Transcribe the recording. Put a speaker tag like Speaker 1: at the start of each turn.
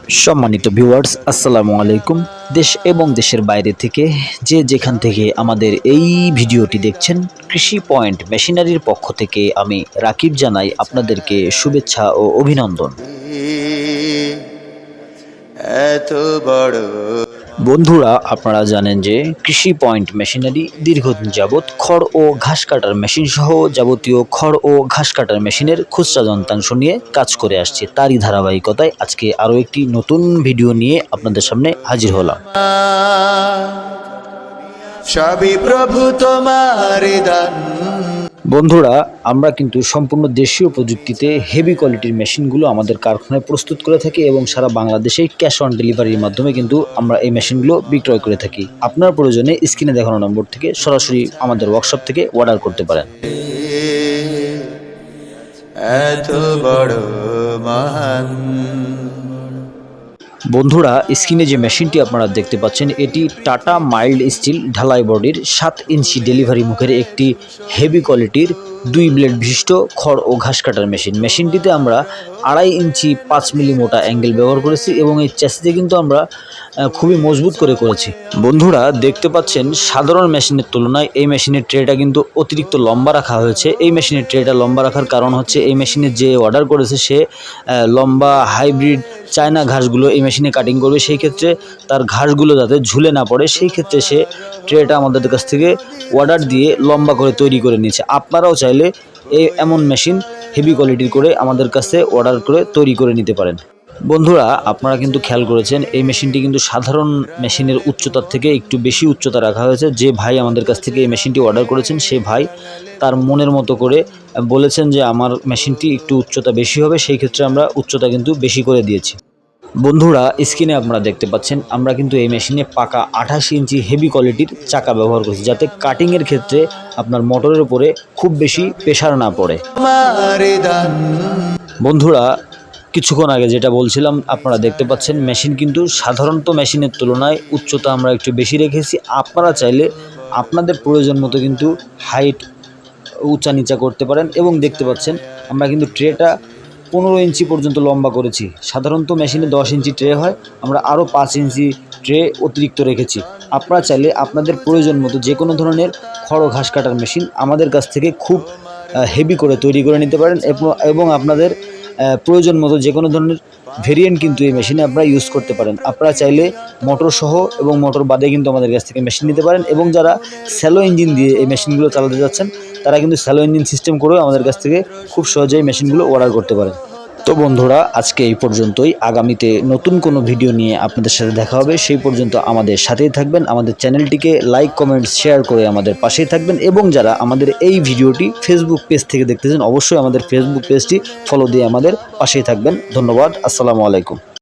Speaker 1: সম্মানিত ভিউয়ার্স, আসসালামু আলাইকুম। দেশ এবং দেশের বাইরে থেকে যে যেখান থেকে আমাদের এই ভিডিওটি দেখছেন, কৃষি পয়েন্ট মেশিনারির পক্ষ থেকে আমি রাকিব জানাই আপনাদেরকে শুভেচ্ছা ও অভিনন্দন।
Speaker 2: এত বড়
Speaker 1: বন্ধুরা, আপনারা জানেন যে কৃষি পয়েন্ট মেশিনারি দীর্ঘদিন যাবৎ খড় ও ঘাস কাটার মেশিন সহ যাবতীয় খড় ও ঘাস কাটার মেশিনের খুচরা যন্ত্রাংশ নিয়ে কাজ করে আসছে। তারই ধারাবাহিকতায় আজকে আরও একটি নতুন ভিডিও নিয়ে আপনাদের সামনে হাজির হলাম।
Speaker 2: সবই প্রভু তোমার দান।
Speaker 1: বন্ধুরা, আমরা কিন্তু সম্পূর্ণ দেশীয় প্রযুক্তিতে হেভি কোয়ালিটির মেশিনগুলো আমাদের কারখানায় প্রস্তুত করে থাকি এবং সারা বাংলাদেশে ক্যাশ অন ডেলিভারির মাধ্যমে কিন্তু আমরা এই মেশিনগুলো বিক্রয় করে থাকি। আপনার প্রয়োজনে স্ক্রিনে দেখানো নম্বর থেকে সরাসরি আমাদের ওয়ার্কশপ থেকে অর্ডার করতে পারেন।
Speaker 2: এত বড় মহান
Speaker 1: বন্ধুরা, স্ক্রিনে যে মেশিনটি আপনারা দেখতে পাচ্ছেন, এটি টাটা মাইল্ড স্টিল ঢালাই বডির 7 ইঞ্চি ডেলিভারি মুখের একটি হেভি কোয়ালিটির 2 ব্লেড বিশিষ্ট খড় ও ঘাস কাটার মেশিন। মেশিনটিতে আমরা 2.5 ইঞ্চি 5 মিলি মোটা অ্যাঙ্গেল ব্যবহার করেছি এবং এই চ্যাসিতে কিন্তু আমরা খুবই মজবুত করেছি। বন্ধুরা, দেখতে পাচ্ছেন সাধারণ মেশিনের তুলনায় এই মেশিনের ট্রেটা কিন্তু অতিরিক্ত লম্বা রাখা হয়েছে। এই মেশিনের ট্রেটা লম্বা রাখার কারণ হচ্ছে, এই মেশিনে যে অর্ডার করেছে সে লম্বা হাইব্রিড চায়না ঘাসগুলো এই মেশিনে কাটিং করবে। সেই ক্ষেত্রে তার ঘাসগুলো যাতে ঝুলে না পড়ে, সেই ক্ষেত্রে সে ট্রেটা আমাদের কাছ থেকে অর্ডার দিয়ে লম্বা করে তৈরি করে নিয়েছে। আপনারাও চাইলে এমন মেশিন হেভি কোয়ালিটির করে আমাদের কাছে অর্ডার করে তৈরি করে নিতে পারেন। বন্ধুরা, আপনারা কিন্তু খেয়াল করেছেন, এই মেশিনটি কিন্তু সাধারণ মেশিনের উচ্চতার থেকে একটু বেশি উচ্চতা রাখা হয়েছে। যে ভাই আমাদের কাছ থেকে এই মেশিনটি অর্ডার করেছেন, সে ভাই তার মনের মতো করে বলেছেন যে আমার মেশিনটি একটু উচ্চতা বেশি হবে, সেই ক্ষেত্রে আমরা উচ্চতা কিন্তু বেশি করে দিয়েছি। বন্ধুরা, স্ক্রিনে আপনারা দেখতে পাচ্ছেন, আমরা কিন্তু এই মেশিনে পাকা 28 ইঞ্চি হেভি কোয়ালিটির চাকা ব্যবহার করছি, যাতে কাটিংয়ের ক্ষেত্রে আপনার মোটরের উপরে খুব বেশি প্রেশার না পড়ে। বন্ধুরা, কিছুক্ষণ আগে যেটা বলছিলাম, আপনারা দেখতে পাচ্ছেন মেশিন কিন্তু সাধারণত মেশিনের তুলনায় উচ্চতা আমরা একটু বেশি রেখেছি। আপনারা চাইলে আপনাদের প্রয়োজন মতো কিন্তু হাইট উঁচা নিচা করতে পারেন। এবং দেখতে পাচ্ছেন আমরা কিন্তু ট্রেটা 15 ইঞ্চি পর্যন্ত লম্বা করেছি। সাধারণত মেশিনে 10 ইঞ্চি ট্রে হয়, আমরা আরও 5 ইঞ্চি ট্রে অতিরিক্ত রেখেছি। আপনারা চাইলে আপনাদের প্রয়োজন মতো যে কোনো ধরনের খড় ও ঘাস কাটার মেশিন আমাদের কাছ থেকে খুব হেভি করে তৈরি করে নিতে পারেন এবং আপনাদের প্রয়োজন মতো যে কোনো ধরনের ভেরিয়েন্ট কিন্তু এই মেশিনে আপনারা ইউজ করতে পারেন। আপনারা চাইলে মোটর সহ এবং মোটর বাদে কিন্তু আমাদের কাছ থেকে মেশিন নিতে পারেন। এবং যারা স্যালো ইঞ্জিন দিয়ে এই মেশিনগুলো চালাতে যাচ্ছেন, তারা কিন্তু স্যালো ইঞ্জিন সিস্টেম করেও আমাদের কাছ থেকে খুব সহজেই মেশিনগুলো অর্ডার করতে পারেন। তো বন্ধুরা, আজকে এই পর্যন্তই। আগামীতে নতুন কোনো ভিডিও নিয়ে আপনাদের সাথে দেখা হবে। সেই পর্যন্ত আমাদের সাথেই থাকবেন। আমাদের চ্যানেলটিকে লাইক, কমেন্ট, শেয়ার করে আমাদের পাশেই থাকবেন। এবং যারা আমাদের এই ভিডিওটি ফেসবুক পেজ থেকে দেখতেছেন, অবশ্যই আমাদের ফেসবুক পেজটি ফলো দিয়ে আমাদের পাশেই থাকবেন। ধন্যবাদ। আসসালামু আলাইকুম।